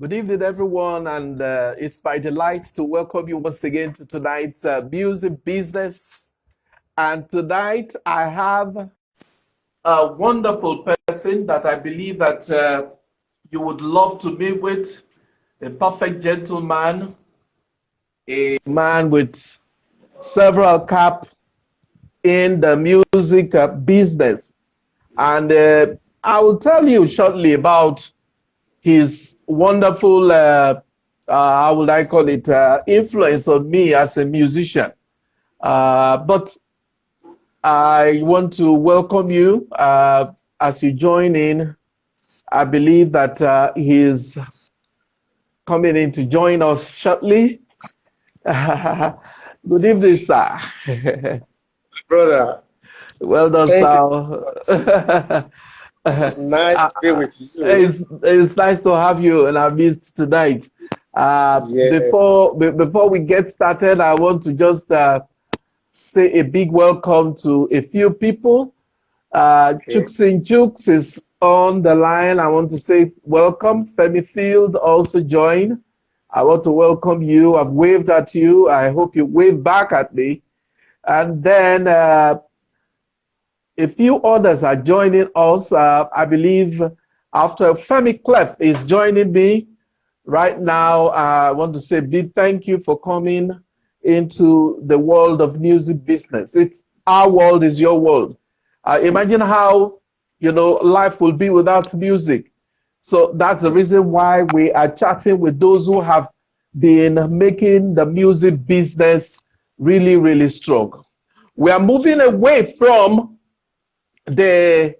Good evening, everyone, and it's my delight to welcome you once again to tonight's music business. And tonight I have a wonderful person that I believe that you would love to meet with, a perfect gentleman, a man with several caps in the music business. And I will tell you shortly about his wonderful, how would I call it, influence on me as a musician. But I want to welcome you as you join in. I believe that he's coming in to join us shortly. Good evening, sir. Brother, Well done, thank you. sir. It's nice to be with you. It's nice to have you in our midst tonight. Yes. Before we get started, I want to just say a big welcome to a few people. Okay. Chuksin Chooks is on the line. I want to say welcome. Femi Field also joined. I want to welcome you. I've waved at you. I hope you wave back at me. And then a few others are joining us. I believe after Femi Clef is joining me right now, I want to say a big thank you for coming into the world of music business. It's our world is your world. Imagine how life will be without music. So that's the reason why we are chatting with those who have been making the music business really, really strong. We are moving away from the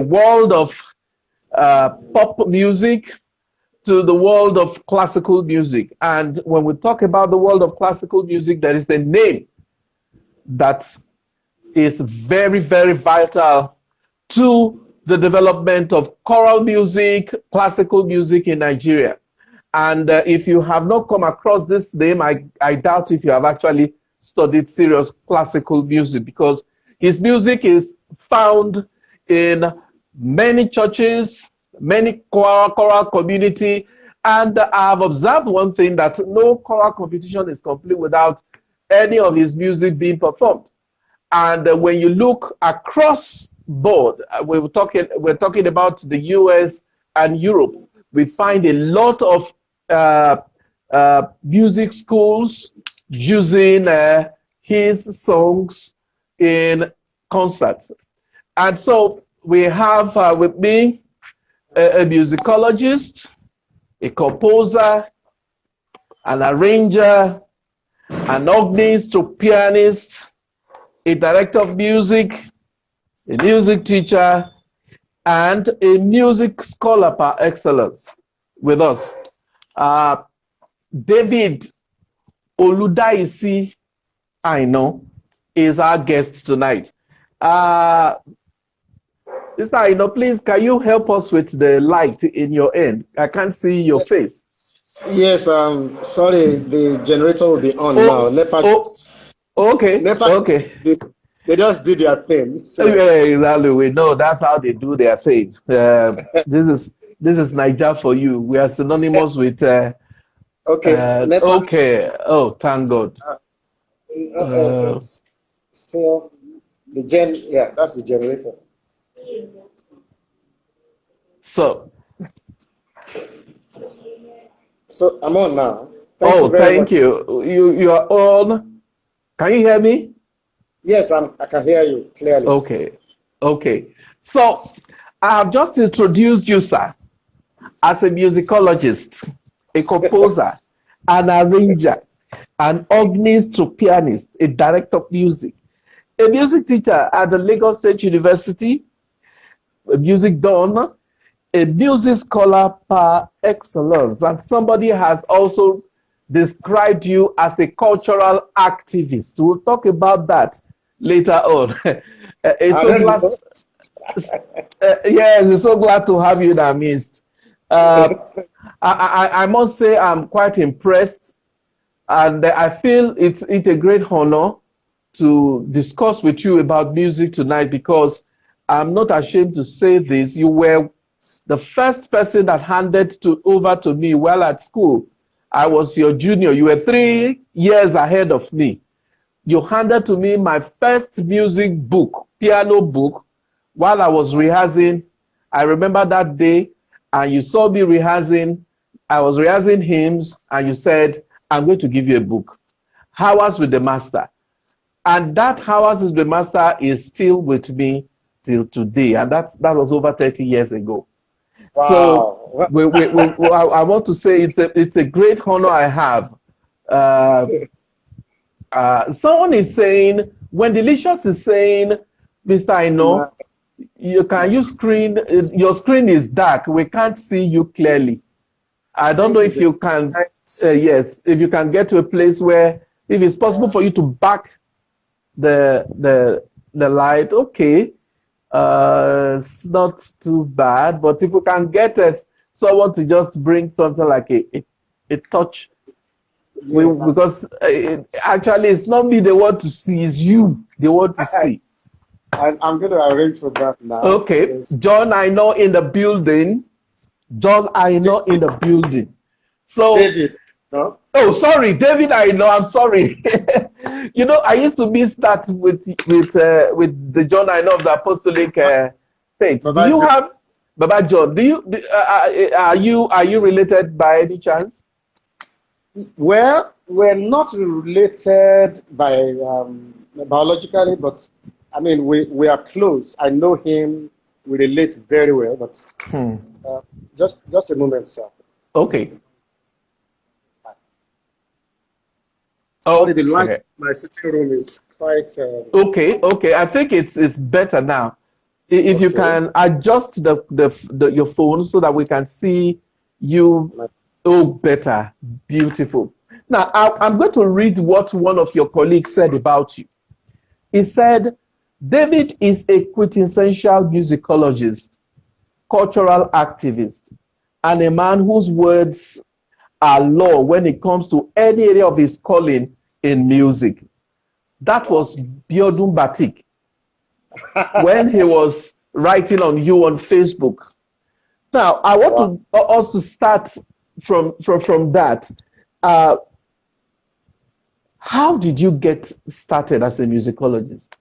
world of pop music to the world of classical music. And when we talk about the world of classical music, there is a name that is very, very vital to the development of choral music, classical music in Nigeria. And if you have not come across this name, I doubt if you have actually studied serious classical music, because his music is found in many churches, many choral community, and I've observed one thing, that no choral competition is complete without any of his music being performed. And when you look across board, we're talking about the US and Europe, we find a lot of music schools using his songs in concerts. And so we have with me a musicologist, a composer, an arranger, an organist to pianist, a director of music, a music teacher, and a music scholar par excellence with us. David Oludaisi, Aina, is our guest tonight. Mr. Aina, please, can you help us with the light in your end? I can't see your face. Yes, sorry, the generator will be on now. Okay. They just did their thing. So. Yeah, exactly. We know that's how they do their thing. This is Niger for you. We are synonymous with. Okay. Oh, thank God. It's still the gen. Yeah, that's the generator. So I'm on now. Thank you. You are on. Can you hear me? Yes, I can hear you clearly. Okay. So I have just introduced you, sir, as a musicologist, a composer, an arranger, an organist to pianist, a director of music, a music teacher at the Lagos State University, a music donor, a music scholar par excellence, and somebody has also described you as a cultural activist. We'll talk about that later on. Yes, it's so glad to have you in our midst. I must say I'm quite impressed, and I feel it's a great honor to discuss with you about music tonight, because I'm not ashamed to say this. You were The first person that handed over to me while at school, I was your junior. You were 3 years ahead of me. You handed to me my first music book, piano book, while I was rehearsing. I remember that day, and you saw me rehearsing. I was rehearsing hymns, and you said, I'm going to give you a book, Hours with the Master. And that Hours with the Master is still with me till today. And that was over 30 years ago. So Wow. I want to say it's a great honor I have. Uh, Someone is saying, when Delicious is saying, Mr. Aina, you can use screen, your screen is dark. We can't see you clearly. I don't know if you can, yes, if you can get to a place where, if it's possible for you to back the light, okay. It's not too bad, but if we can get someone to just bring something like a touch, because actually it's not me they want to see, it's you they want to see. I'm going to arrange for that now. Okay, Yes. John, I know in the building. John, I know in the building. So, David, no? oh, sorry, David, I know. I'm sorry. You know, I used to miss that with the John I know of the Apostolic faith. Do you have Baba John? Are you related by any chance? Well, we're not related by biologically, but I mean, we are close. I know him. We relate very well, but just a moment, sir. Okay. Sorry, the light in my sitting room is quite... Okay. I think it's better now. If you can adjust your phone so that we can see you better. Beautiful. Now, I'm going to read what one of your colleagues said about you. He said, David is a quintessential musicologist, cultural activist, and a man whose words are law when it comes to any area of his calling in music. That was Biodun Batik when he was writing on you on Facebook. Now, I want us to start from that. How did you get started as a musicologist?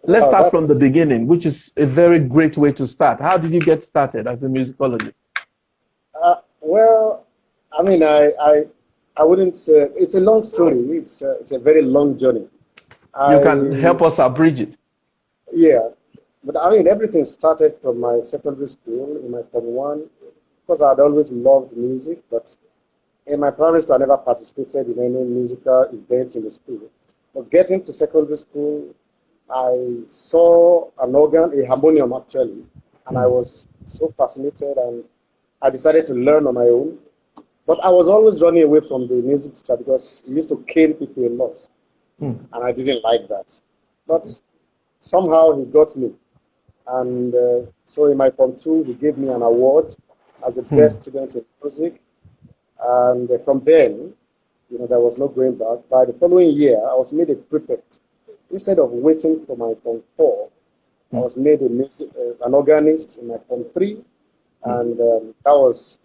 Let's start from the beginning, which is a very great way to start. How did you get started as a musicologist? Well, I mean, I wouldn't say it's a long story. It's a very long journey. You can help us abridge it. Yeah, but I mean, everything started from my secondary school in my Form 1, because I'd always loved music, but in my primary school, I never participated in any musical events in the school. But getting to secondary school, I saw an organ, a harmonium actually, and I was so fascinated, and I decided to learn on my own. But I was always running away from the music teacher because he used to cane people a lot, and I didn't like that. But somehow he got me, and so in my Form 2, he gave me an award as the best student in music, and from then, there was no going back. By the following year, I was made a prefect. Instead of waiting for my Form 4, I was made an organist in my Form 3, and that was,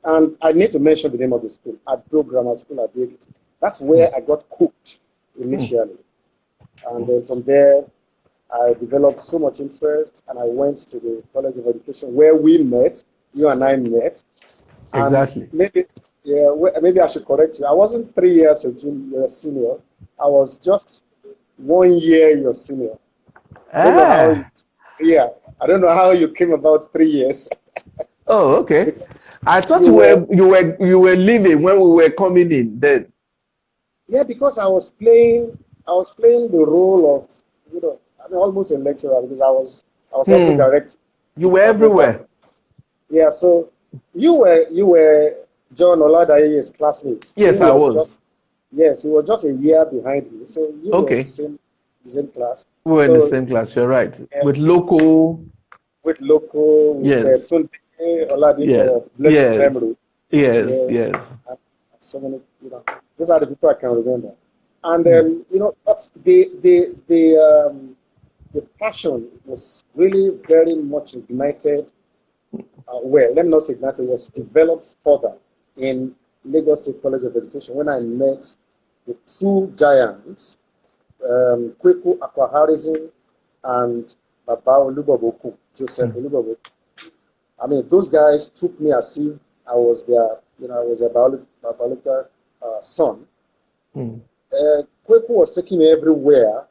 and I need to mention the name of the school, Ado Grammar School at David. That's where I got hooked initially. And then from there, I developed so much interest, and I went to the College of Education where we met, you and I met. Exactly. And maybe I should correct you. I wasn't 3 years your senior. I was just 1 year your senior. I don't know how. I don't know how you came about 3 years. Oh, okay. I thought you were leaving when we were coming in then. Yeah, because I was playing the role of, almost a lecturer, because I was also directing. You were everywhere. Yeah, so you were John Oladaisi's classmate. Yes, I was. Yes, he was just a year behind me. So you were in the same class. We were in the same class, you're right. With local. With Tunde Oladipo, blessed memory. Yes. So many, those are the people I can remember. And then, but the passion was really very much ignited. Well, let me not say ignited, was developed further in Lagos State College of Education when I met the two giants, Kweku Akwaharizin and Baba Olubaboku, Joseph Mm, Olubaboku. I mean, those guys took me as if I was their, I was their biological son. mm. Kweku was taking me everywhere,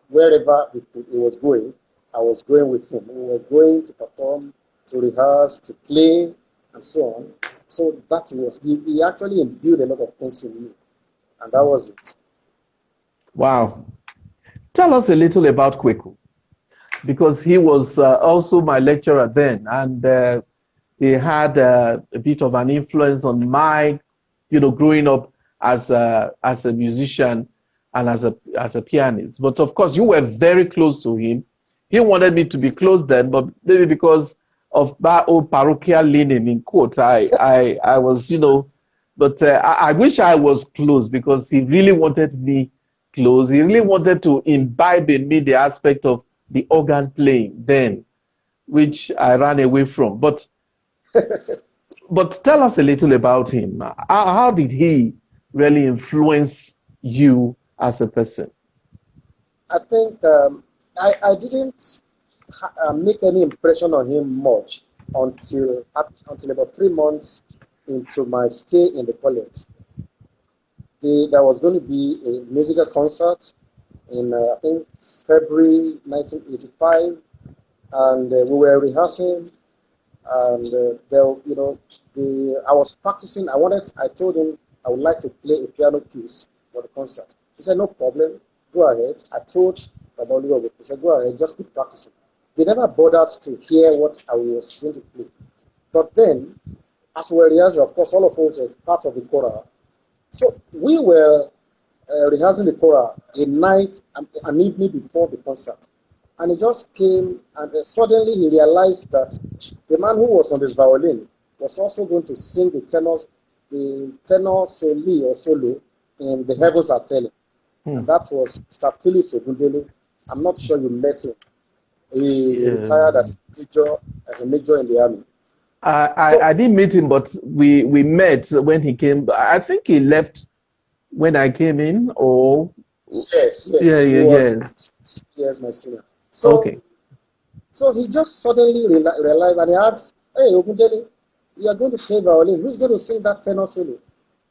wherever he was going. I was going with him. We were going to perform, to rehearse, to play, and so on. So that was, he actually imbued a lot of things in me, and that was it. Wow. Tell us a little about Kweku, because he was also my lecturer then, and he had a bit of an influence on my, growing up as a musician and as a pianist. But of course, you were very close to him. He wanted me to be close then, but maybe because of that old parochial leaning in quotes, I was, but I wish I was close because he really wanted me close. He really wanted to imbibe in me the aspect of the organ playing then, which I ran away from. But tell us a little about him. How did he really influence you as a person? I think I didn't make any impression on him much until about 3 months into my stay in the college. There was going to be a musical concert in I think February 1985, and we were rehearsing, and there, I was practicing. I told him I would like to play a piano piece for the concert. He said, no problem, go ahead. I told Baba Oluwago, he said, go ahead, just keep practicing. They never bothered to hear what I was going to play. But then, as we were rehearsing, of course, all of us were part of the choral. So we were rehearsing the choral a night, an evening before the concert. And he just came, and suddenly he realized that the man who was on his violin was also going to sing the tenor soli or solo in The Heavens Are Telling. And Hmm. that was Mr. Phillips Ogundele. I'm not sure you met him. He retired Um, as a major in the army. I, So I didn't meet him, but we met when he came. I think he left when I came in, or yes, yeah, yes, he yeah, was yes. 6 years my senior. So Okay. he just suddenly realized, and he asked, "Hey, Ogundele, you are going to play violin. Who's going to sing that tenor solo?"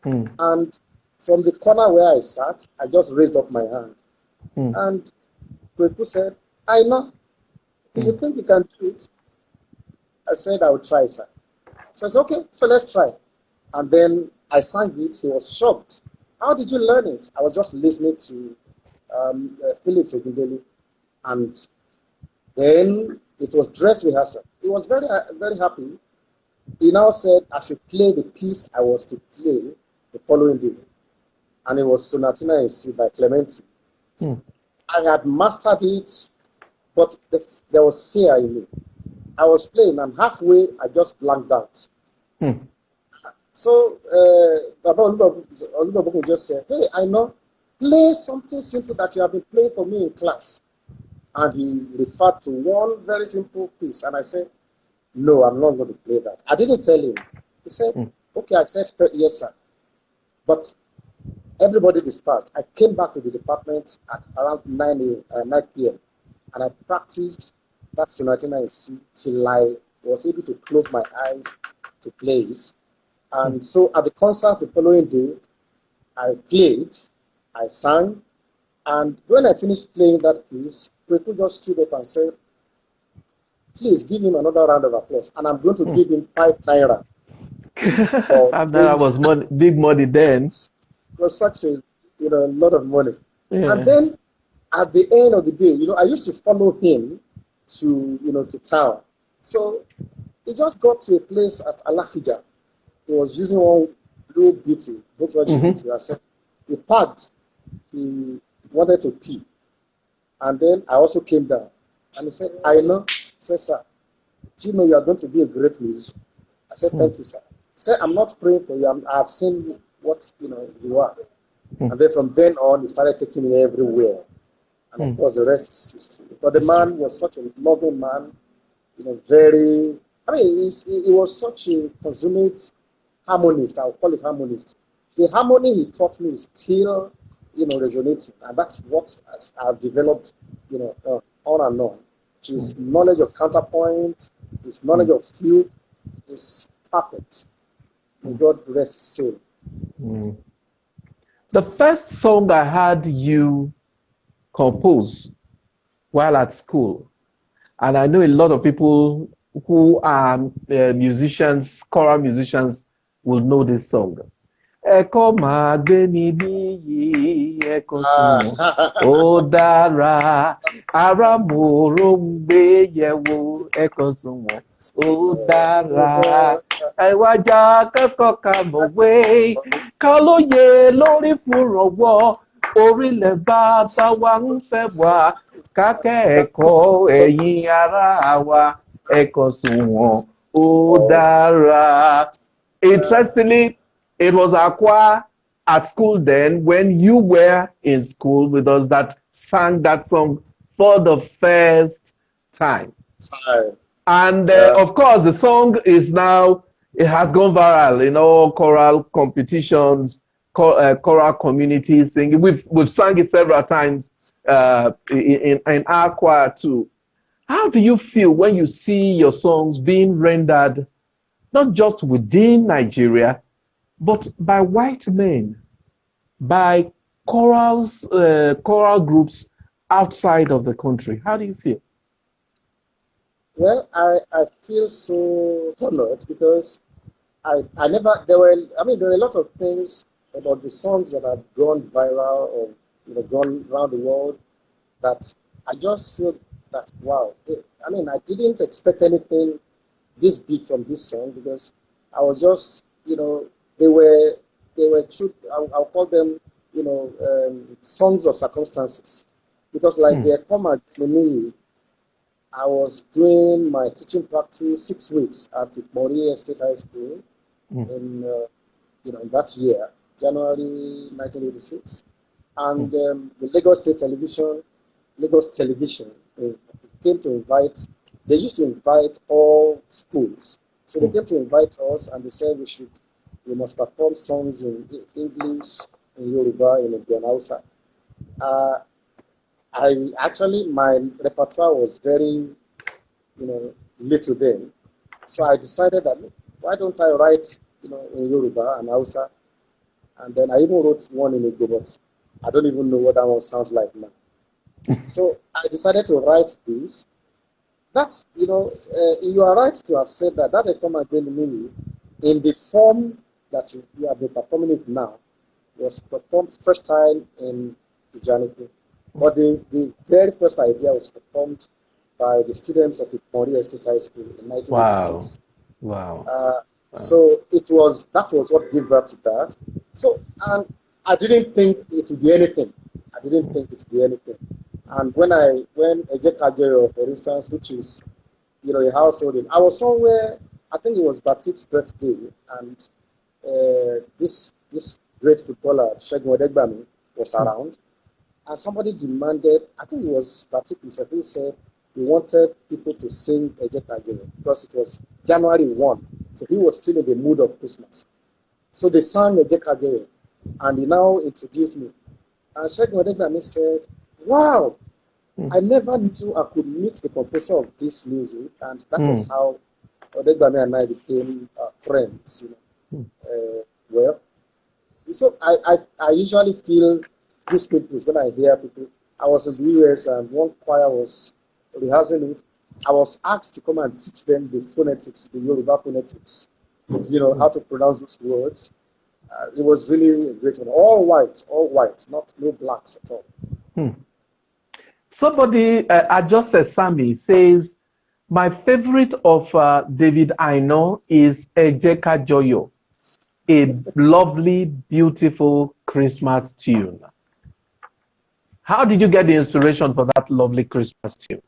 Hmm. And from the corner where I sat, I just raised up my hand. Hmm. And Kweku said, Aina, do you Hmm. think you can do it? I said, I will try, sir. So I said, okay, so let's try. And then I sang it. He was shocked. How did you learn it? I was just listening to Phillips Ogundele. And then it was dress rehearsal. He was very, very happy. He now said I should play the piece I was to play the following day. And it was Sonatina in C by Clementi. Hmm. I had mastered it, but there was fear in me. I was playing, and halfway, I just blanked out. Hmm. So Baba Olubabu just said, hey, I know, play something simple that you have been playing for me in class. And he referred to one very simple piece. And I said, no, I'm not going to play that. I didn't tell him. He said, Hmm. okay, I said, yes, sir. But everybody dispersed. I came back to the department at around 9 p.m. and I practiced that sonatina in C till I was able to close my eyes to play it. Hmm. And so at the concert the following day, I played, I sang, and when I finished playing that piece, Kweku just stood up and said, please give him another round of applause. And I'm going to Hmm. give him 5 naira for And that playing. was money, big money then. It was such a lot of money. And Yeah. then at the end of the day, I used to follow him to town. So he just got to a place at Alakija. He was using one blue Beetle, Volkswagen Mm-hmm. Beetle. I said, he parked, he wanted to pee. And then I also came down. And he said, I know. I said, sir, do you know you are going to be a great musician? I said, Hmm. thank you, sir. He said, I'm not praying for you. I've seen what you are. Hmm. And then from then on, he started taking me everywhere. And of course, the rest is history. But the man was such a loving man, very, I mean, he was such a consummate harmonist. I'll call it harmonist. The harmony he taught me is still, resonating. And that's what I've developed, on and on. His knowledge of counterpoint, his knowledge of flute is perfect. May God rest his soul. The first song I heard you compose while at school, and I know a lot of people who are musicians, choral musicians, will know this song. Ẹ̀kọ́ máa gbé mi níyì, ẹ̀kọ́ sunwọ̀n, ó dára, ará mòró ń gbé yẹ̀wò, ẹ̀kọ́ sunwọ̀n, ó dára. Ẹ̀wájà kẹ́kọ̀ọ́ ká mọ̀wé, ká lóye lórí fúnrọ̀wọ́, orílẹ̀ bàbá wa ń fẹ́ wá, ká kẹ́kọ̀ọ́ ẹ̀yin ará wa, ẹ̀kọ́ sunwọ̀n, ó dára. Interestingly, it was our choir at school then, when you were in school with us, that sang that song for the first time. And of course, the song is now, it has gone viral in all choral competitions, choral communities singing. We've sung it several times in our choir too. How do you feel when you see your songs being rendered not just within Nigeria, but by white men, by chorals, choral groups outside of the country? How do you feel? Well, I feel so honored because I never, there were a lot of things about the songs that have gone viral or, gone around the world that I just feel that, wow, I didn't expect anything this big from this song because I was just, they were true, I'll call them, songs of circumstances. Because like they come at me, I was doing my teaching practice 6 weeks at Mori State High School in, in that year, January 1986. And the Lagos Television came to invite, they used to invite all schools. So they came to invite us and they said we must perform songs in English, in Yoruba, in Hausa. My repertoire was very, little then. So I decided that, why don't I write, in Yoruba and Hausa? And then I even wrote one in Igbo, but I don't even know what that one sounds like now. So I decided to write this. That's, you are right to have said that Ekoma Mini, in the form that you have been performing it now, was performed first time in Ijaniki. But the very first idea was performed by the students of Mori State High School in 1986. Wow. So that was what gave birth to that. So, and I didn't think it would be anything. And when Ejekajero, for instance, which is, a household name, I was somewhere, I think it was Batik's birthday, and this great footballer, Segun Odegbami, was around, and somebody demanded, I think it was Batik himself, who said he wanted people to sing Ejekajero because it was January 1, so he was still in the mood of Christmas. So they sang Ejekajero, and he now introduced me. And Segun Odegbami said, wow, I never knew I could meet the composer of this music, and that was how Odegbami and I became friends. Well, so I usually feel these people when I hear people. I was in the US and one choir was rehearsing it. I was asked to come and teach them the phonetics, the Yoruba phonetics, how to pronounce those words. It was really a great one. All white, no blacks at all. Somebody, Ajose Sami, says, my favorite of David Aina is Ejeka Joyo, a lovely, beautiful Christmas tune. How did you get the inspiration for that lovely Christmas tune?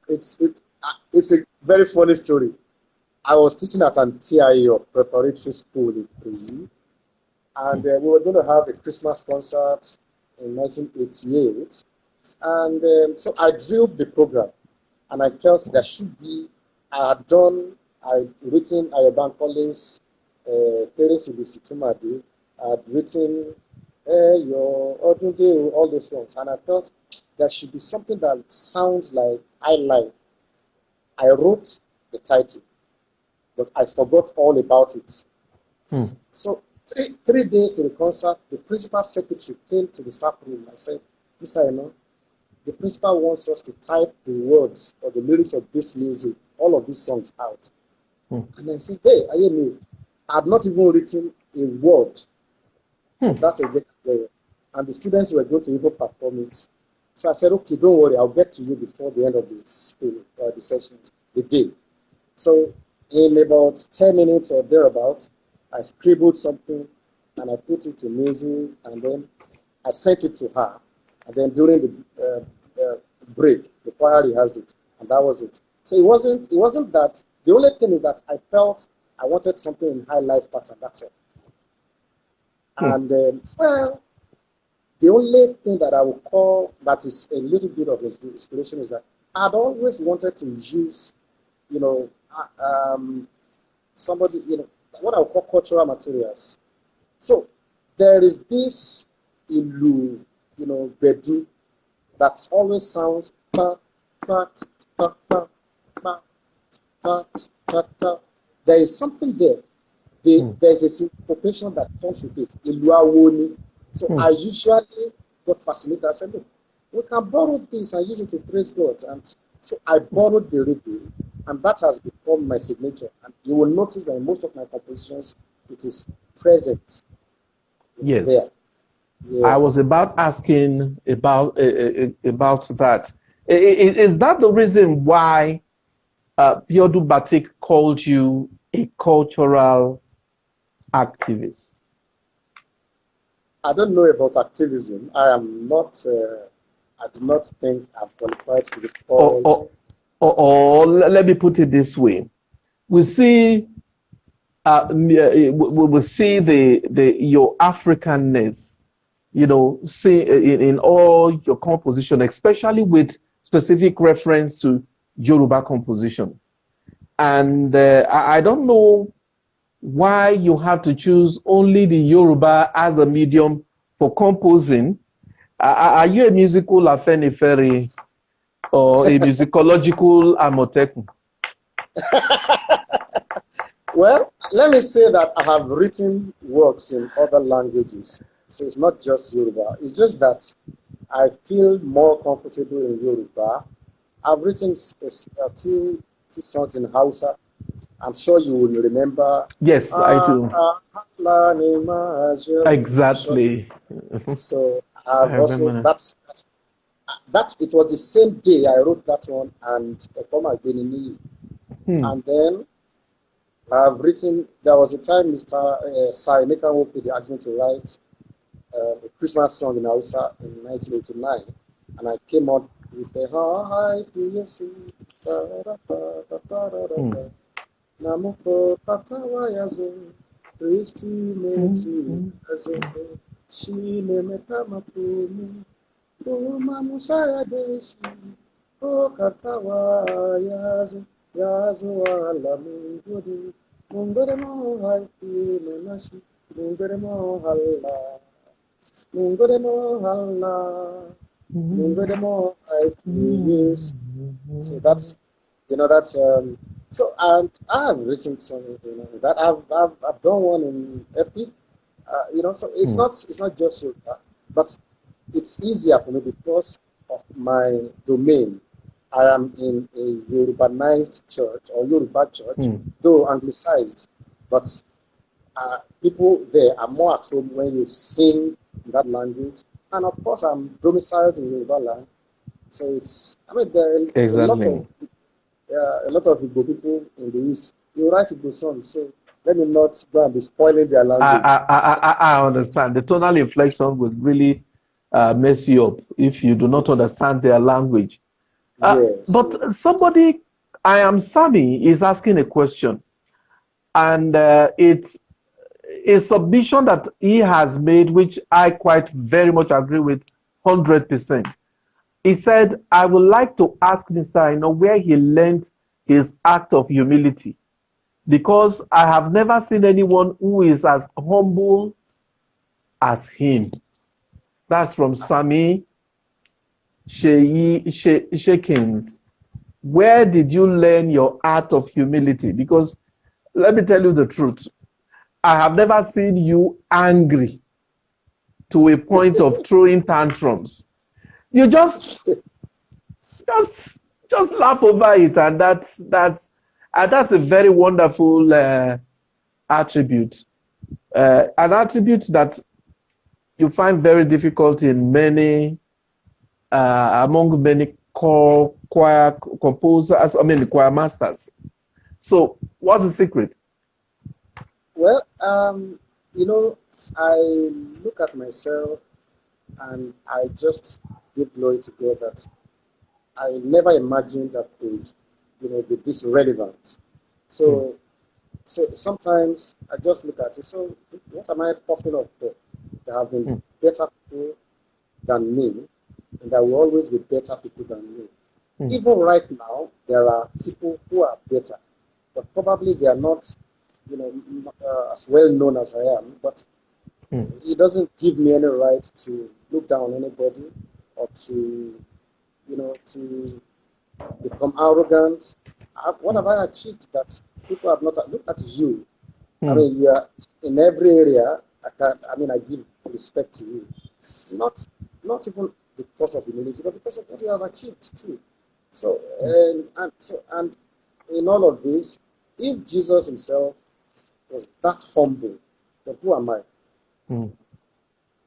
It's a very funny story. I was teaching at an TIE or preparatory school in Peru, and we were going to have a Christmas concert in 1988. And so I drilled the program, and I felt there should be, I'd written Ayoban Collins, Paris Ibissitumadi, I'd written Your Odunde, all those ones. And I felt there should be something that sounds like I like. I wrote the title, but I forgot all about it. So 3 days to the concert, the principal secretary came to the staff room and said, Mr. Eno, the principal wants us to type the words or the lyrics of this music, all of these songs out. And I said, hey, I hear me. I had not even written a word of that again. And the students were going to even perform it. So I said, okay, don't worry, I'll get to you before the end of the session, the day. So in about 10 minutes or thereabouts, I scribbled something and I put it to music, and then I sent it to her. And then during the break, the choir rehearsed it, and that was it. So it wasn't that. The only thing is that I felt I wanted something in high life pattern. That's all. And well, the only thing that I would call that is a little bit of inspiration is that I'd always wanted to use, somebody, what I would call cultural materials. So there is this ilu, bedu that always sounds pa, pa, pa, pa, pa, pa, pa, pa. There is something there. There's a syncopation that comes with it. Iluawoni. So I usually got fascinated. I said, look, we can borrow this and use it to praise God. And so I borrowed the rhythm, and that has become my signature. And you will notice that in most of my compositions, it is present Yes. there. Yes. I was about asking about that. Is that the reason why Biodu Batik called you a cultural activist? I don't know about activism. I am not. I do not think I'm qualified to be called. Or let me put it this way: we see, we see your Africanness, see in all your composition, especially with specific reference to Yoruba composition. And I don't know why you have to choose only the Yoruba as a medium for composing. Are you a musical Afenifere or a musicological Amotekun? Well, let me say that I have written works in other languages. So it's not just Yoruba. It's just that I feel more comfortable in Yoruba. I've written two songs in Hausa. I'm sure you will remember. Yes, I do. Exactly. So I've also that it was the same day I wrote that one and and then I've written. There was a time Mr. Sai Mekanwope asked me to write a Christmas song in Hausa in 1989, and I came up with a hi Namuko Patawa Yazo, Christi Meti Yazo, Shine Metamapumi, Duma Musaya Deshi, O Katawa Yazo, Yazo Alamungudi, Mungeremo Haifi Menashi, Mungeremo Halla, Mungeremo Halla, Mungeremo Haifi, yes. So that's, so and I have written something, that I've done one in Epic, so it's not just Yoruba, but it's easier for me because of my domain. I am in a Yorubanized church or Yoruba church, though anglicized, but people there are more at home when you sing in that language. And of course, I'm domiciled in Yoruba land, so there are exactly. a lot of Igbo people in the East. You write Igbo songs, so let me not go and be spoiling their language. I understand. The tonal inflection will really mess you up if you do not understand their language. Yes. But somebody, I am Sammy, is asking a question, and a submission that he has made, which I quite very much agree with 100%. He said, I would like to ask Mr. Aina where he learned his act of humility, because I have never seen anyone who is as humble as him. That's from Sami Shakins. Where did you learn your art of humility? Because let me tell you the truth. I have never seen you angry to a point of throwing tantrums. You just just laugh over it, and that's a very wonderful attribute. An attribute that you find very difficult in many among many choir composers, I mean choir masters. So what's the secret? Well, you know, I look at myself and I just give glory to God that I never imagined that could, be this relevant. Hmm. So sometimes I just look at it. So what am I puffing off for? There have been Hmm. better people than me, and there will always be better people than me. Hmm. Even right now, there are people who are better, but probably they are not, as well known as I am. But Hmm. it doesn't give me any right to look down on anybody or to become arrogant. What Hmm. have I achieved that people have not? Look at you. I Hmm. mean, you are in every area. I give respect to you. Not, not even because of humility, but because of what you have achieved too. So, Hmm. and in all of this, if Jesus himself was that humble, then who am I? Hmm.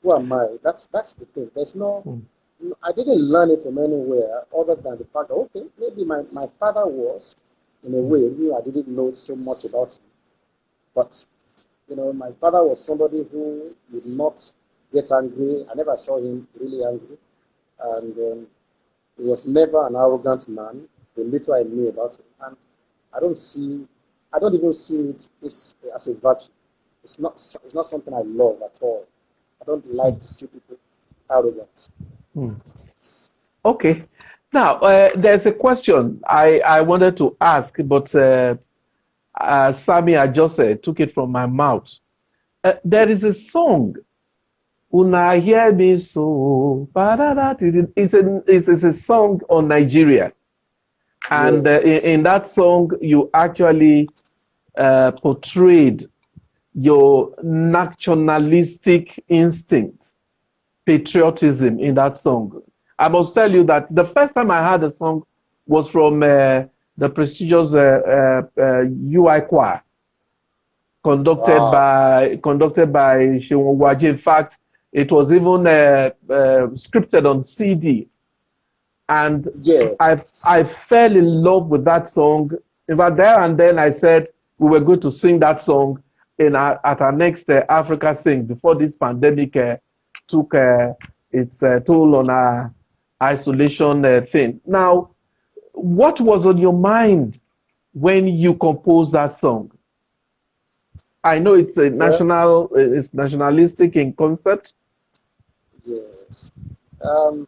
Who am I? That's the thing. There's no, Hmm. I didn't learn it from anywhere other than the fact that, okay, maybe my father was, in a Hmm. way, I didn't know so much about him. But, my father was somebody who would not get angry. I never saw him really angry. And he was never an arrogant man, the little I knew about him. And I don't even see it as a virtue. It's not something I love at all. I don't Hmm. like to see people arrogant. Hmm. Okay. Now, there's a question I wanted to ask, but Sammy, I just took it from my mouth. There is a song, Una Hear Me So. It's a song on Nigeria. And Yes. in that song, you actually portrayed your nationalistic instinct, patriotism in that song. I must tell you that the first time I heard the song was from the prestigious UI choir Wow. conducted by Shewan Waji. In fact, it was even scripted on CD, and Yes. I fell in love with that song. In fact, there and then I said we were going to sing that song at our next Africa Sing before this pandemic took its toll on our isolation thing. Now, what was on your mind when you composed that song? I know Well, it's nationalistic in concept. yes. Um,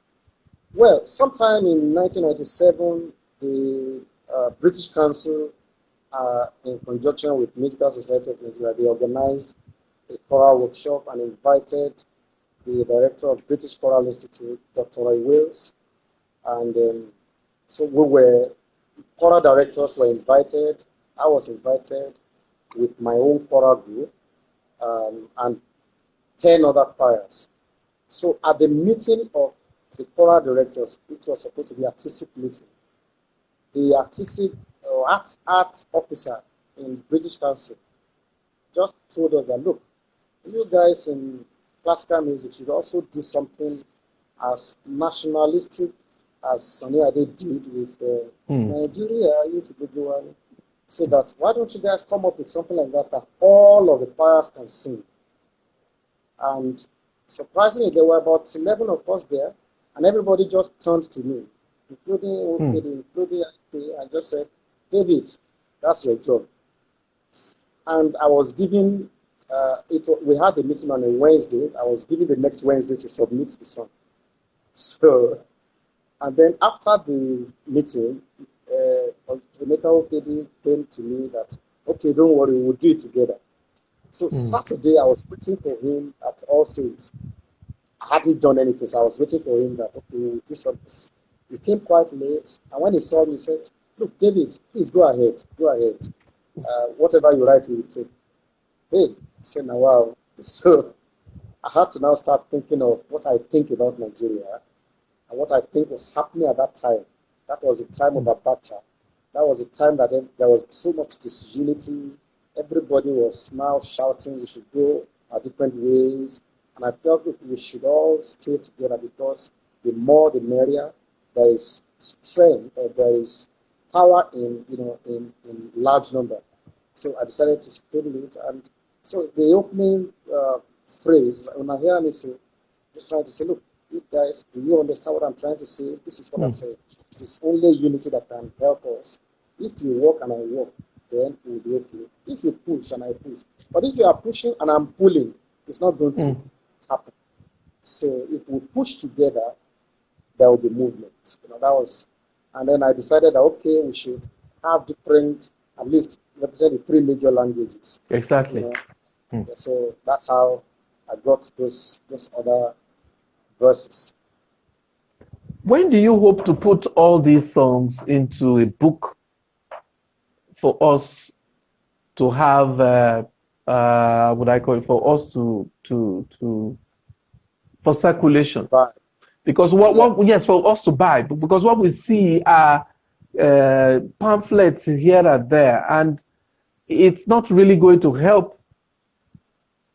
well, sometime in 1997, the British Council, in conjunction with Musical Society of Nigeria, they organized a choral workshop and invited the director of British Choral Institute, Dr. Roy Wales, and so choral directors were invited. I was invited with my own choral group and 10 other choirs. So at the meeting of the choral directors, which was supposed to be artistic meeting, the artistic or art officer in British Council just told us that, look, you guys in classical music should also do something as nationalistic as Sunny Ade did with Hmm. Nigeria, you to be one. So that why don't you guys come up with something like that all of the choirs can sing? And surprisingly, there were about 11 of us there, and everybody just turned to me, including Hmm. OPD, including IP, and just said, David, that's your job. And I was given we had the meeting on a Wednesday. I was given the next Wednesday to submit the song. So, and then after the meeting, Emeka Okedi came to me that, okay, don't worry, we'll do it together. So Saturday, I was waiting for him at All Saints. I hadn't done anything, so I was waiting for him that, okay, we'll do something. He came quite late, and when he saw me, he said, look, David, please go ahead, go ahead. Whatever you write, we will take. Hey, I said, now, wow. So I had to now start thinking of what I think about Nigeria and what I think was happening at that time. That was the time of Abacha. That was the time that there was so much disunity. Everybody was now shouting we should go our different ways. And I felt that we should all stay together because the more the merrier. There is strength, there is power in large number. So I decided to scribble it. And so the opening phrase, when I hear me say, just trying to say, look, you guys, do you understand what I'm trying to say? This is what I'm saying. It is only unity that can help us. If you walk and I walk, then we'll be okay. If you push and I push. But if you are pushing and I'm pulling, it's not going to happen. So if we push together, there will be movement. That was, and then I decided that okay, we should have different, at least represent the three major languages. Exactly. So that's how I got those other verses. When do you hope to put all these songs into a book for us to have? What I call it, for us to for circulation? But, because yes, for us to buy, because what we see are pamphlets here and there, and it's not really going to help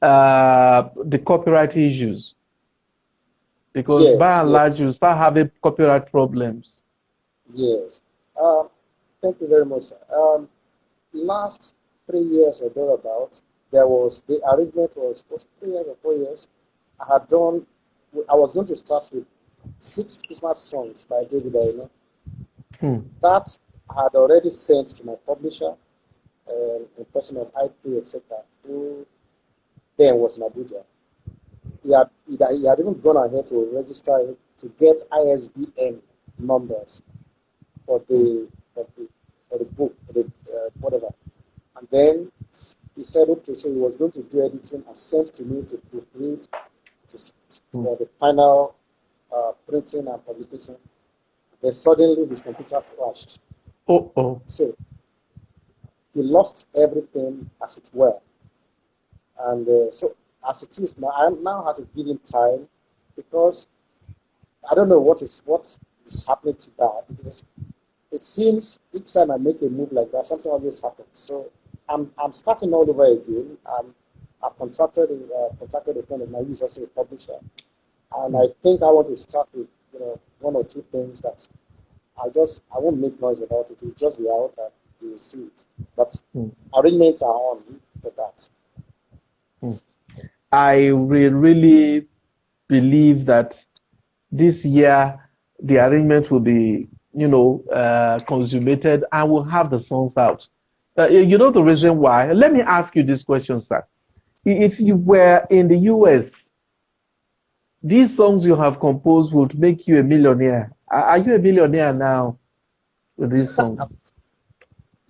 the copyright issues, because by and large you start having copyright problems. Yes. Thank you very much, sir. Last 3 years or thereabouts, there was the arrangement was 3 years or 4 years. I was going to start with 6 Christmas songs by David Aina. That I had already sent to my publisher, a person of IP, etc., who then was in Abuja. He had even gone ahead to register it to get ISBN numbers for the book, whatever. And then he said, okay, so he was going to do editing and sent to me to proofread for the final printing and publication. Then suddenly his computer crashed. So he lost everything as it were. And so as it is now, I now have to give him time because I don't know what is happening to that, because it seems each time I make a move like that, something always happens. So I'm starting all over again. I've contacted a friend of mine who's also a publisher, and I think I want to start with 1 or 2 things that I won't make noise about it. It'll just be out and you will see it. But arrangements are on for that. I really believe that this year the arrangement will be consummated and we'll have the songs out. The reason why? Let me ask you this question, sir. If you were in the US, these songs you have composed would make you a millionaire. Are you a millionaire now with these songs?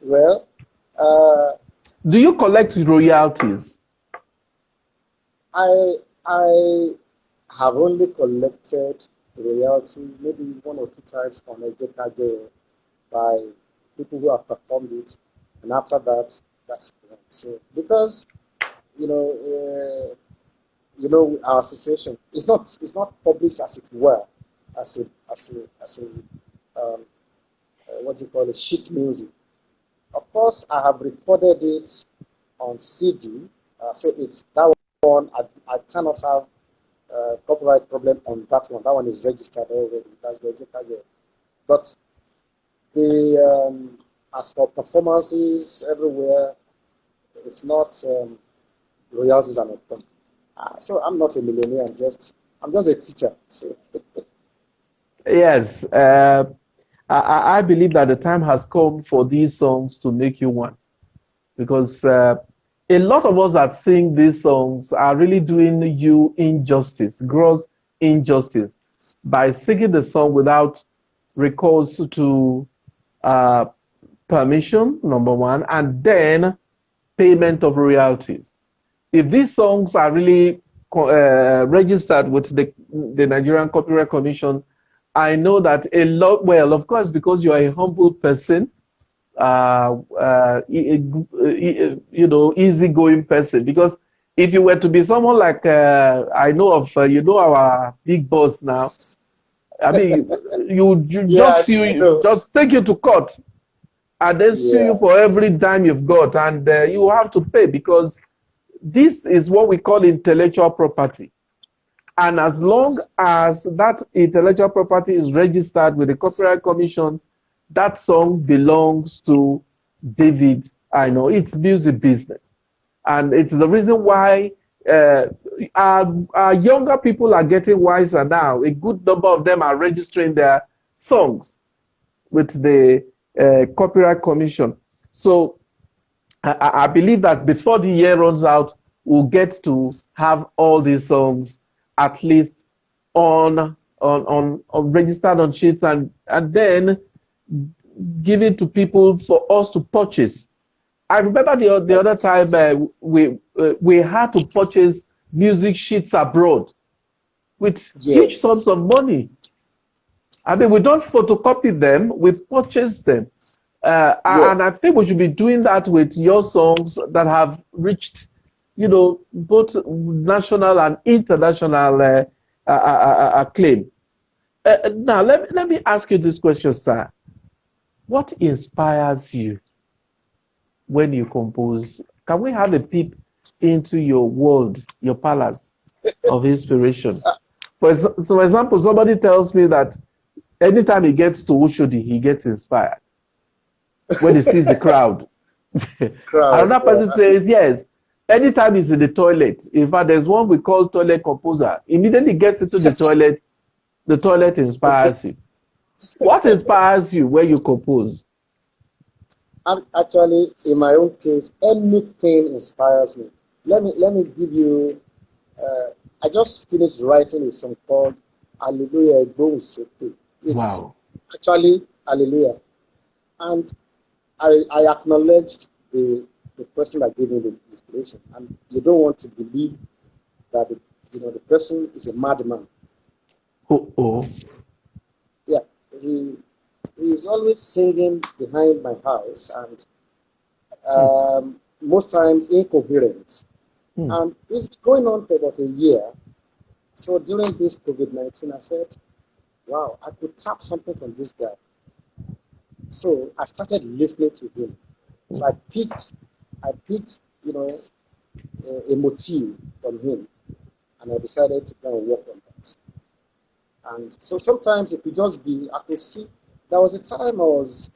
Well, do you collect royalties? I have only collected royalty maybe 1 or 2 times on a Jekage by people who have performed it, and after that, that's it. So because our situation is not published as it were, as a what do you call it, sheet music. Of course, I have recorded it on CD, so it's that one. I cannot have copyright problem on that one. That one is registered already. That's the Jekage. But the as for performances everywhere, it's not royalties are not done. So I'm not a millionaire. I'm just a teacher. So. Yes, I believe that the time has come for these songs to make you one, because a lot of us that sing these songs are really doing you injustice, gross injustice, by singing the song without recourse to uh, permission, number one, and then payment of royalties. If these songs are really registered with the Nigerian Copyright Commission, I know that a lot, well, of course, because you are a humble person, easygoing person. Because if you were to be someone like I know of, our big boss now. I mean, you Yeah, just sue I you, know. just take you to court, and then sue you Yeah. for every dime you've got, and you have to pay because this is what we call intellectual property. And as long as that intellectual property is registered with the Copyright Commission, that song belongs to David. I know it's music business. And it's the reason why uh, our younger people are getting wiser now. A good number of them are registering their songs with the Copyright Commission. So I believe that before the year runs out, we'll get to have all these songs at least on registered on sheets, and then give it to people for us to purchase. I remember the other time we had to purchase music sheets abroad with huge Yes. sums of money. I mean, we don't photocopy them; we purchase them. Yeah. And I think we should be doing that with your songs that have reached, both national and international acclaim. Now, let me ask you this question, sir. What inspires you when you compose? Can we have a peep into your world, your palace of inspiration? For example, somebody tells me that anytime he gets to Ushodi, he gets inspired when he sees the crowd. Crowd. Another person says, yes, anytime he's in the toilet. In fact, there's one we call toilet composer. Immediately gets into the toilet inspires him. What inspires you when you compose? And actually, in my own case, anything inspires me. Let me give you. I just finished writing a song called "Hallelujah Egbohunsoke." It's Wow. actually Hallelujah, and I acknowledged the person that gave me the inspiration, and you don't want to believe that the person is a madman. Oh, oh. Yeah, he he's always singing behind my house, and Hmm, most times incoherent. hmm, And it's going on for about a year. So during this COVID-19, I said, wow, I could tap something from this guy. So I started listening to him. So I picked, a motif from him, and I decided to go and work on that. And so sometimes it could just be, I could see. There was a time I was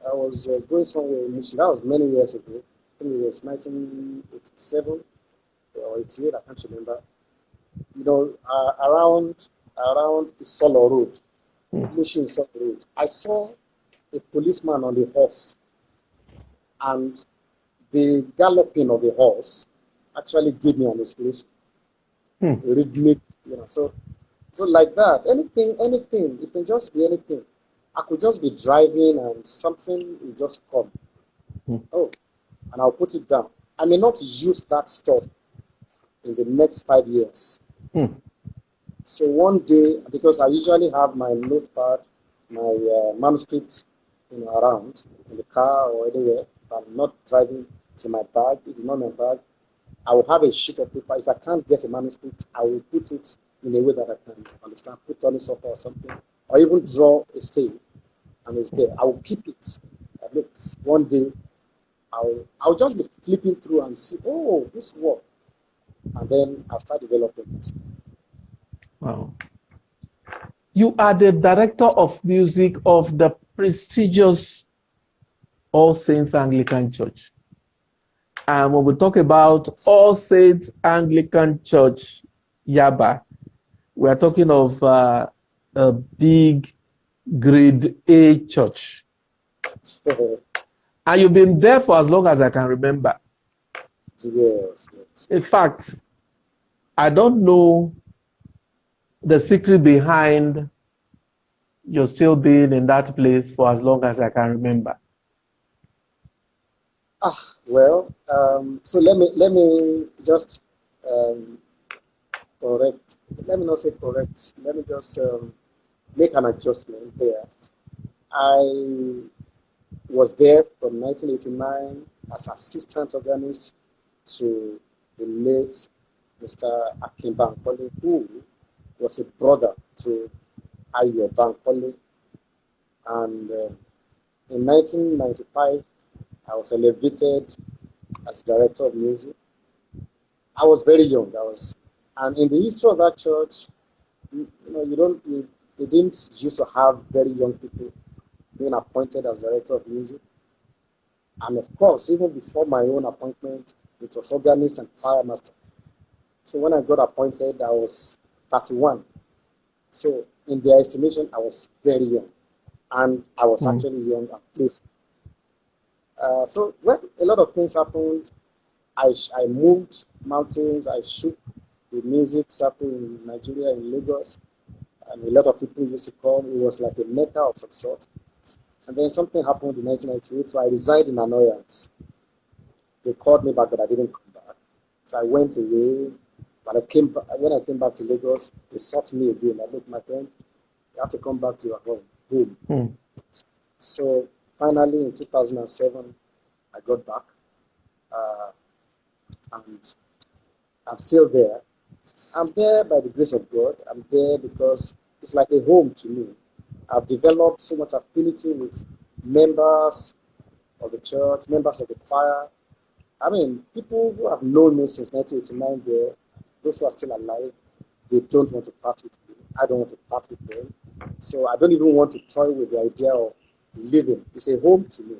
going somewhere in Michigan. That was many years ago. I think it was 1987 or 88. I can't remember. Around the Solo Road, hmm. Mushin Solo Road. I saw a policeman on the horse, and the galloping of the horse actually gave me an inspiration, Hmm. rhythmic, so like that. Anything. It can just be anything. I could just be driving and something will just come. Hmm. Oh, and I'll put it down. I may not use that stuff in the next 5 years. Hmm. So one day, because I usually have my notepad, my manuscripts, around in the car or anywhere. If I'm not driving, it's in my bag. If it's not in my bag, I will have a sheet of paper. If I can't get a manuscript, I will put it in a way that I can understand. Put on a sofa or something, or even draw a stain, and it's there. I will keep it. I look one day. I'll just be flipping through and see. Oh, this work, and then I'll start developing it. Wow. You are the director of music of the prestigious All Saints Anglican Church. And when we talk about All Saints Anglican Church, Yaba, we are talking of a big grade A church. And you've been there for as long as I can remember. Yes, yes, In yes. fact, I don't know the secret behind your still being in that place for as long as I can remember. Well, so let me just um, correct. Let me not say correct. Let me just make an adjustment there. I was there from 1989 as assistant organist to the late Mr. Akin Bankole, who was a brother to Ayo Bankole. And in 1995, I was elevated as director of music. I was very young. And in the history of that church, you don't, you didn't used to have very young people being appointed as director of music. And of course, even before my own appointment, it was organist and choir master. So when I got appointed, I was 31. So in their estimation, I was very young. And I was Mm. actually young and playful. So when a lot of things happened, I moved mountains, I shook the music circle in Nigeria, in Lagos, and a lot of people used to come. It was like a mecca of some sort. And then something happened in 1998, so I resigned in annoyance. They called me back, but I didn't come back. So I went away. But when I came back to Lagos, they sought me again. I look, my friend, you have to come back to your home. Mm. So finally, in 2007, I got back, uh, and I'm still there. I'm there by the grace of God. I'm there because it's like a home to me. I've developed so much affinity with members of the church, members of the choir. I mean, people who have known me since 1989, there, those who are still alive, they don't want to part with me. I don't want to part with them. So I don't even want to toy with the idea of living. It's a home to me.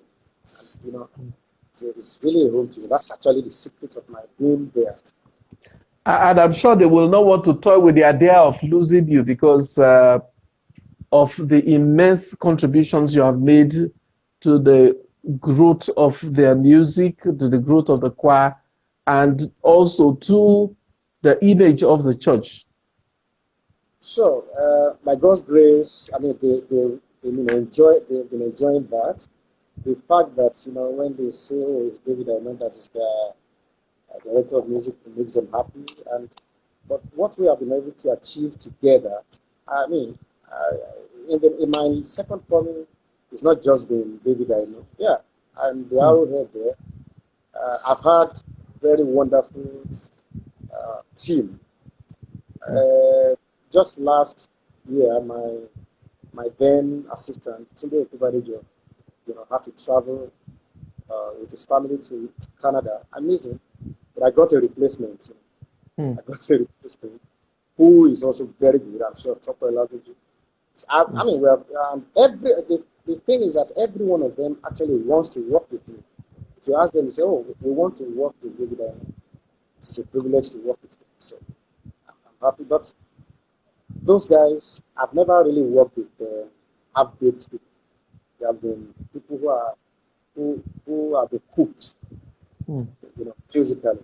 You know, so it's really a home to me. That's actually the secret of my being there. And I'm sure they will not want to toy with the idea of losing you because of the immense contributions you have made to the growth of their music, to the growth of the choir, and also to the image of the church. So, by God's grace, I mean, they've been enjoying that. The fact that, when they say, oh, it's David, I know that is the director of music, it makes them happy. But what we have been able to achieve together, I mean, uh, in my second coming, it's not just been David, I know. Yeah, and they are Mm. all there. I've had very wonderful team. Mm. Uh, just last year, my then assistant, Tunde Okubadejo, had to travel with his family to Canada. I missed him, but I got a replacement. Mm. I got a replacement who is also very good. I'm sure Topper Language. I Mm. mean, we have the thing is that every one of them actually wants to work with me. If you ask them, they say, "Oh, we want to work with David. It's a privilege to work with him." So I'm happy. But those guys, I've never really worked with half-baked people. They have been people who have been cooked, Mm. musically.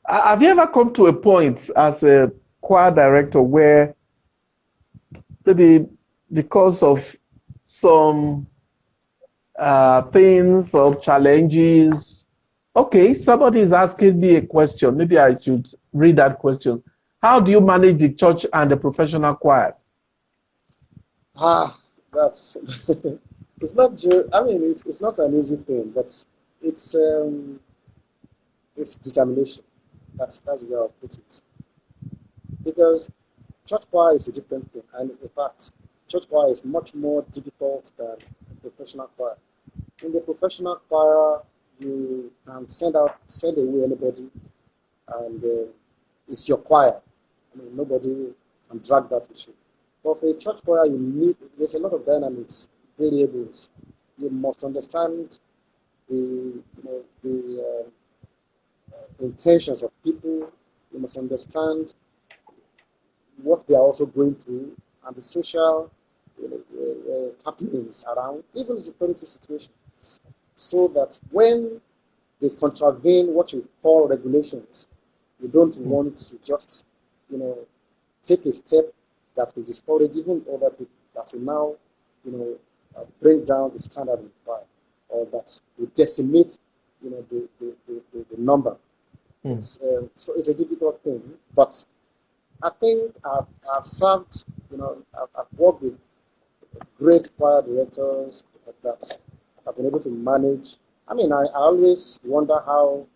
Have you ever come to a point as a choir director where maybe because of some things or challenges. Okay, somebody is asking me a question. Maybe I should read that question. How do you manage the church and the professional choirs? Ah, that's it's not just. I mean, it's not an easy thing, but it's um, it's determination. That's where I'll put it. Because church choir is a different thing, and in fact, church choir is much more difficult than professional choir. In the professional choir, you can send away anybody, and it's your choir. I mean, nobody can drag that with you. But for a church choir, there's a lot of dynamics, variables. You must understand the intentions of people. You must understand what they are also going through and the social happenings around, even the security situation, so that when they contravene what you call regulations. You don't mm, want to just, you know, take a step that will discourage even other people, that will now, bring down the standard in fire, or that will decimate, the number. mm. So it's a difficult thing, but I think I've served, I've worked with great choir directors that have been able to manage. I mean, I always wonder how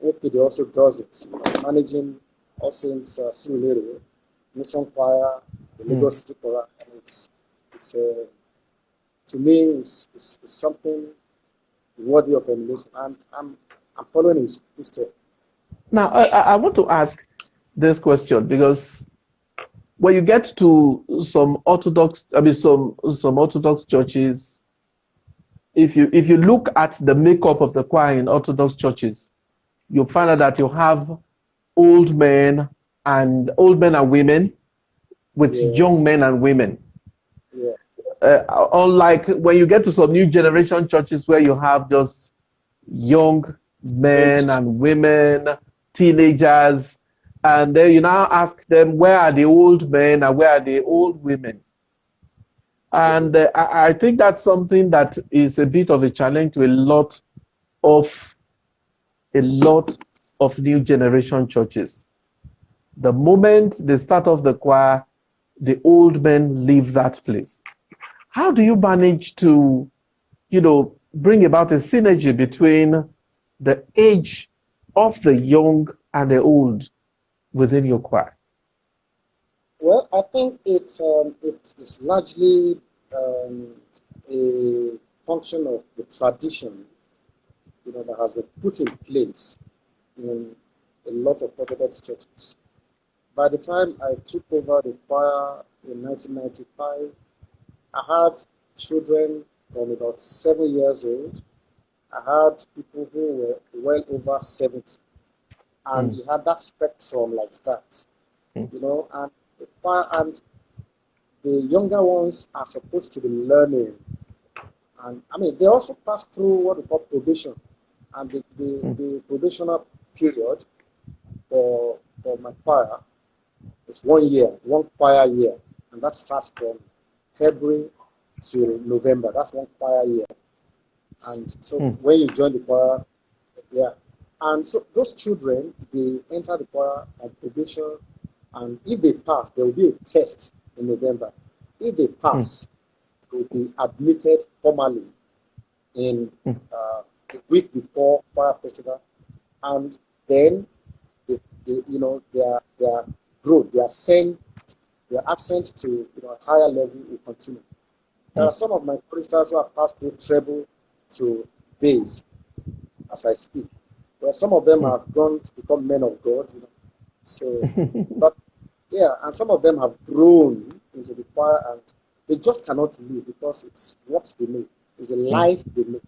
OPD also does it, managing All Saints Surulere, Mission Choir, the Mm. Lagos City Choir, and it's to me, it's something worthy of emulation, and I'm following his step. Now, I want to ask this question because when you get to some Orthodox, I mean, some Orthodox churches, if you look at the makeup of the choir in Orthodox churches, you find out Yes, that you have old men old men and women with young yes, men and women. yeah, Unlike when you get to some new generation churches where you have just young men aged, and women, teenagers, and then you now ask them where are the old men and where are the old women. And I think that's something that is a bit of a challenge to of a lot of new generation churches. The moment they start off the choir, the old men leave that place. How do you manage to, bring about a synergy between the age of the young and the old within your choir? Well, I think it is largely um, a function of the tradition, that has been put in place in a lot of Orthodox churches. By the time I took over the choir in 1995, I had children from about 7 years old. I had people who were well over 70, and Mm, you had that spectrum like that, mm, and the choir and the younger ones are supposed to be learning. And I mean, they also pass through what we call probation. And mm, the probational period for my choir is 1 year, one choir year. And that starts from February to November. That's one choir year. And so mm, when you join the choir, yeah. And so those children, they enter the choir on probation. And if they pass, there will be a test in November. If they mm, pass, they will be admitted formally in mm, the week before choir festival, and then their growth, their ascent to a higher level will continue. There mm, are some of my choristers who have passed through treble to bass as I speak. Well, some of them have gone to become men of God, So, mm. but yeah, and some of them have grown into the choir, and they just cannot leave because it's what they know, it's the Mm, life they know.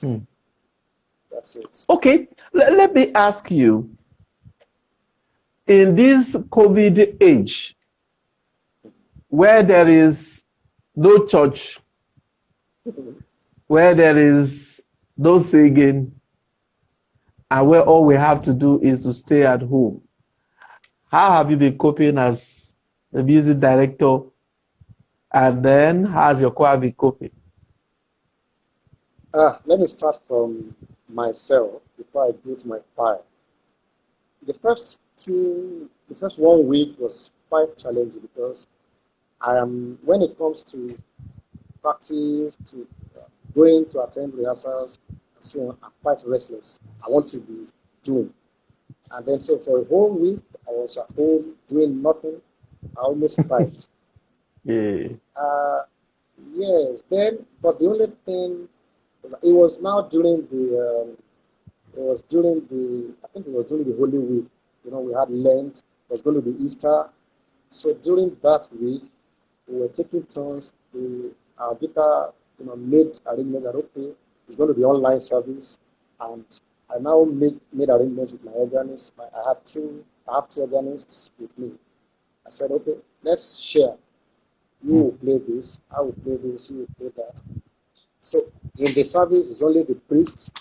mm. That's it. Okay, let me ask you, in this COVID age, where there is no church, where there is no singing, and where all we have to do is to stay at home, how have you been coping as the music director? And then how's your choir been coping? Let me start from myself before I go to my choir. The first 1 week was quite challenging because when it comes to practice, to going to attend rehearsals, and so on, I'm quite restless. I want to be doing. And then, so for a whole week, I was at home doing nothing. I almost cried. Yeah. Uh, yes, then, but the only thing, it was now during it was during I think it was during the Holy Week. We had Lent, it was going to be Easter. So during that week, we were taking turns. Our guitar, made arrangements that, okay, it's going to be online service. And I now made arrangements with my organist. I have two organists with me. I said, okay, let's share. You Mm, will play this, I will play this, you will play that. So In the service, it's only the priest,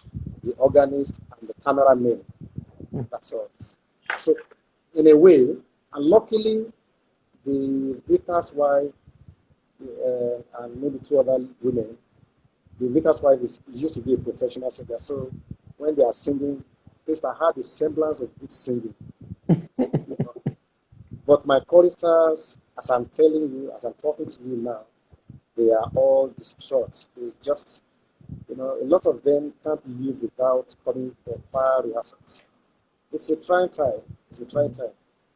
the organist, and the cameraman. mm, That's all. So, in a way, and luckily, the vicar's wife and maybe two other women, the vicar's wife used to be a professional singer. So, when they are singing, at least I had a semblance of good singing. You know. But my choristers, as I'm telling you, as I'm talking to you now, they are all distraught. They just, a lot of them can't live without coming for choir rehearsals. It's a trying time. It's a trying time.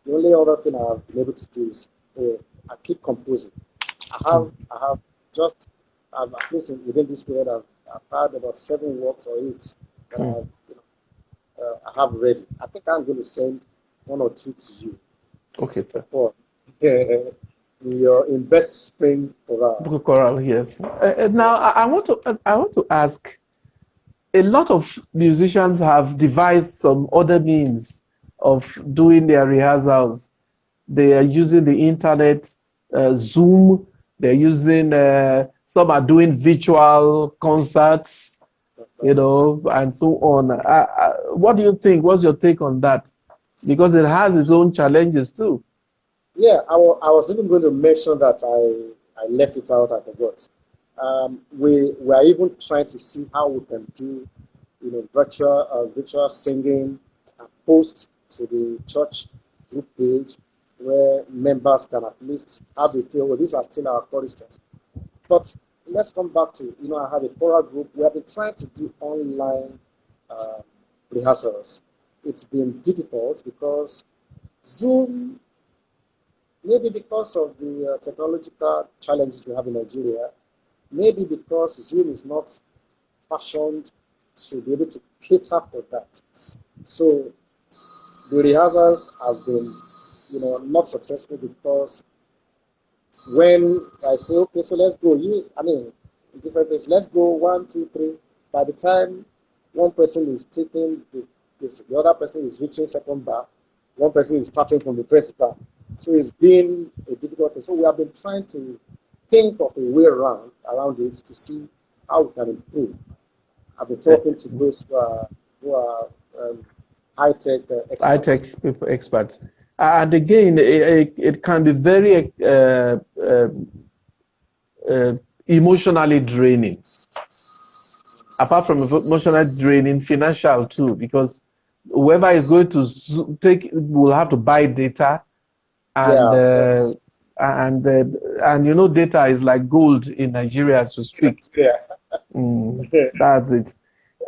The only other thing I've been able to do is I keep composing. I have just, at least within this period, I've had about 7 works or 8 that mm. I have ready. I think I'm going to send 1 or 2 to you Okay, sir. for your in best spring for Book choral, yes. Now, yes. I want to ask. A lot of musicians have devised some other means of doing their rehearsals. They are using the internet, Zoom. They're using. Some are doing virtual concerts, That's, and so on. What do you think? What's your take on that? Because it has its own challenges too. yeah, I was even going to mention that I left it out. I forgot. We are even trying to see how we can do, virtual singing and post to the church group page where members can at least have a feel. Well, these are still our choristers. But let's come back to, I have a choral group. We have been trying to do online uh, rehearsals. It's been difficult because Zoom, maybe because of the technological challenges we have in Nigeria, maybe because Zoom is not fashioned to be able to cater for that. So the rehearsals have been, not successful because when I say, okay, so let's go, in different places, let's go 1, 2, 3. By the time one person is taking the other person is reaching second bar, one person is starting from the first bar. So it's been a difficult thing. So we have been trying to think of a way around it to see how we can improve. I've been Uh, talking to those who are high-tech High experts. tech people, experts. And again, it can be very uh, emotionally draining. Apart from emotional draining, financial too, because whoever is going to take will have to buy data, and Yeah, uh, yes. and uh, and data is like gold in Nigeria as we speak. Yeah, That's it.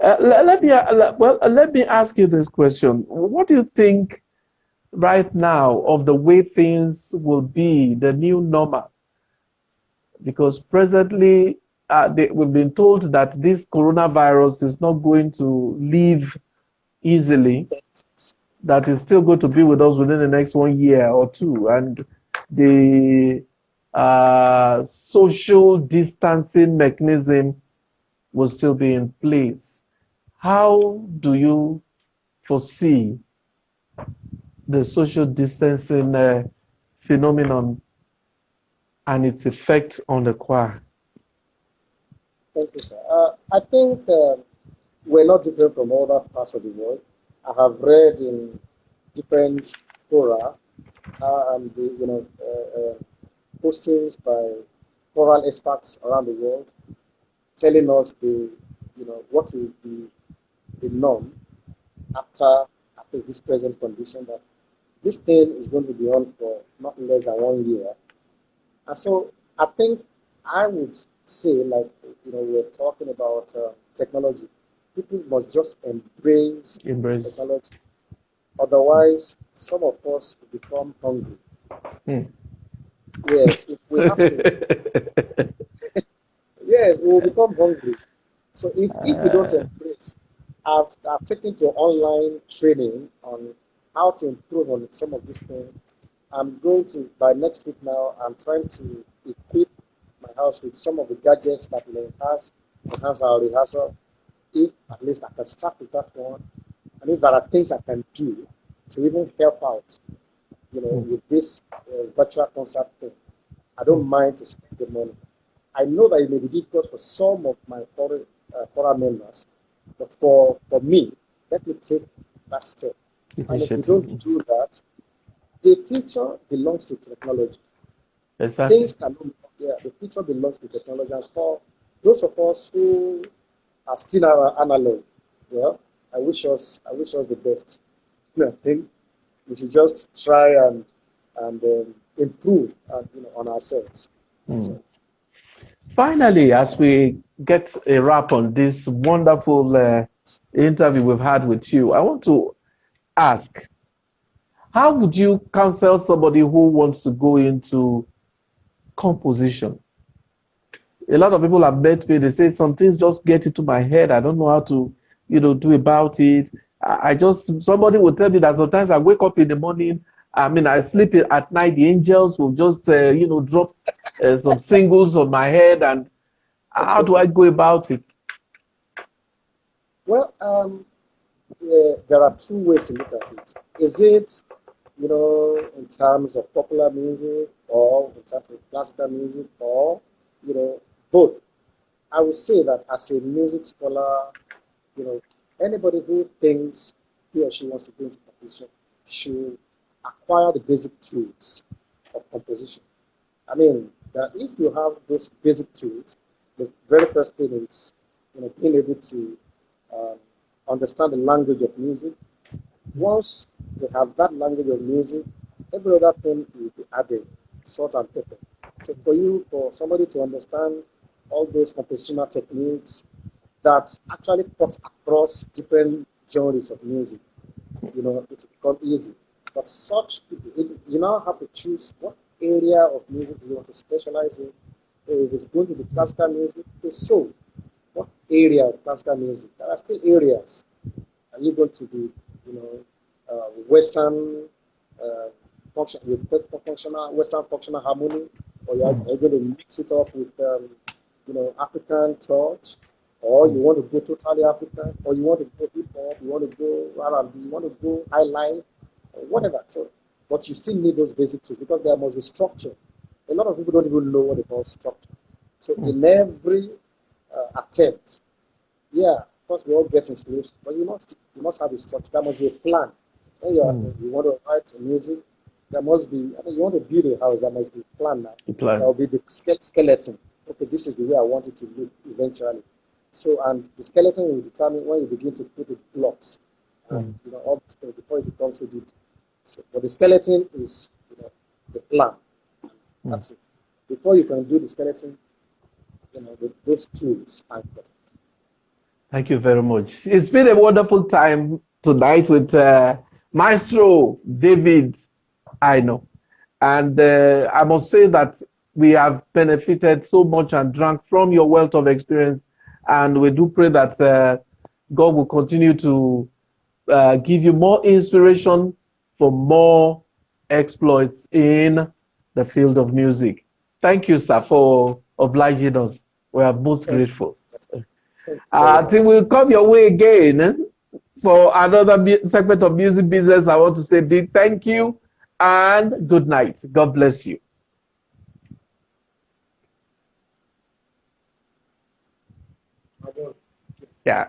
yes. Let me ask you this question: what do you think right now of the way things will be, the new normal? Because presently we've been told that this coronavirus is not going to leave easily, that is still going to be with us within the next 1 year or two, and the social distancing mechanism will still be in place. How do you foresee the social distancing phenomenon and its effect on the choir? Thank you, sir. I think we're not different from other parts of the world. I have read in different fora and postings by choral experts around the world telling us what will be the norm after this present condition, that this thing is going to be on for not less than 1 year. And so I think I would say, like, we're talking about technology. People must just embrace Embrace. technology. Otherwise, some of us will become hungry. Hmm. Yes, if we have to, yes, we will become hungry. So if we don't Uh, embrace, I've taken to online training on how to improve on some of these things. I'm going to, by next week now, I'm trying to equip my house with some of the gadgets that will enhance our rehearsal. If at least I can start with that one, and if there are things I can do to even help out, hmm. with this virtual concert thing, I don't mind to spend the money. I know that it may be difficult for some of my forum members. But for me, let me take that step. And if we Initiative. don't do that, the future belongs to technology. Exactly. Things can no, yeah, the future belongs to technology. And for those of us who are still analog, yeah, I wish us the best. I think we should just try and improve on ourselves. Mm. So Finally, as we get a wrap on this wonderful interview we've had with you, I want to ask, how would you counsel somebody who wants to go into composition? A lot of people have met me, they say some things just get into my head. I don't know how to, do about it. I just, somebody will tell me that sometimes I wake up in the morning, I mean, I sleep at night, the angels will just, drop some singles on my head. And how do I go about it? well, yeah, there are two ways to look at it. Is it in terms of popular music or in terms of classical music or both? I would say that as a music scholar, you know, anybody who thinks he or she wants to go into composition should acquire the basic tools of composition. I mean, that if you have those basic tools, the very first thing is, being able to um, understand the language of music. Once you have that language of music, every other thing will be added, salt and pepper. So for somebody to understand all those compositional techniques that actually cut across different genres of music, it's become easy. But such people, you now have to choose what area of music you want to specialize in. If it's going to be classical music, okay, so what area of classical music? There are still areas. Are you going to be, Western with functional Western functional harmony, or are you going to mix it up with African touch, or you want to go totally African, or you want to go hip hop, you want to go R&B, you want to go high life, or whatever. So, but you still need those basic tools because there must be structure. A lot of people don't even know what they call structure. So in every attempt, yeah, of course we all get inspiration, but you must have a structure. There must be a plan. When you want to write music, there must be. I mean, you want to build a house, there must be a plan now. The There plan. will be the skeleton. Okay, this is the way I want it to look eventually. So, and the skeleton will determine when you begin to put the blocks, and all this thing before it becomes so deep. So, but the skeleton is the plan. That's it. Before you can do the skeleton, those tools are important. Thank you very much. It's been a wonderful time tonight with Maestro David Aino. And I must say that we have benefited so much and drank from your wealth of experience. And we do pray that God will continue to give you more inspiration for more exploits in the field of music. Thank you, sir, for obliging us. We are most Thank grateful. thank you very I think much. we'll come your way again for another segment of music business. I want to say big thank you and good night. God bless you. Yeah.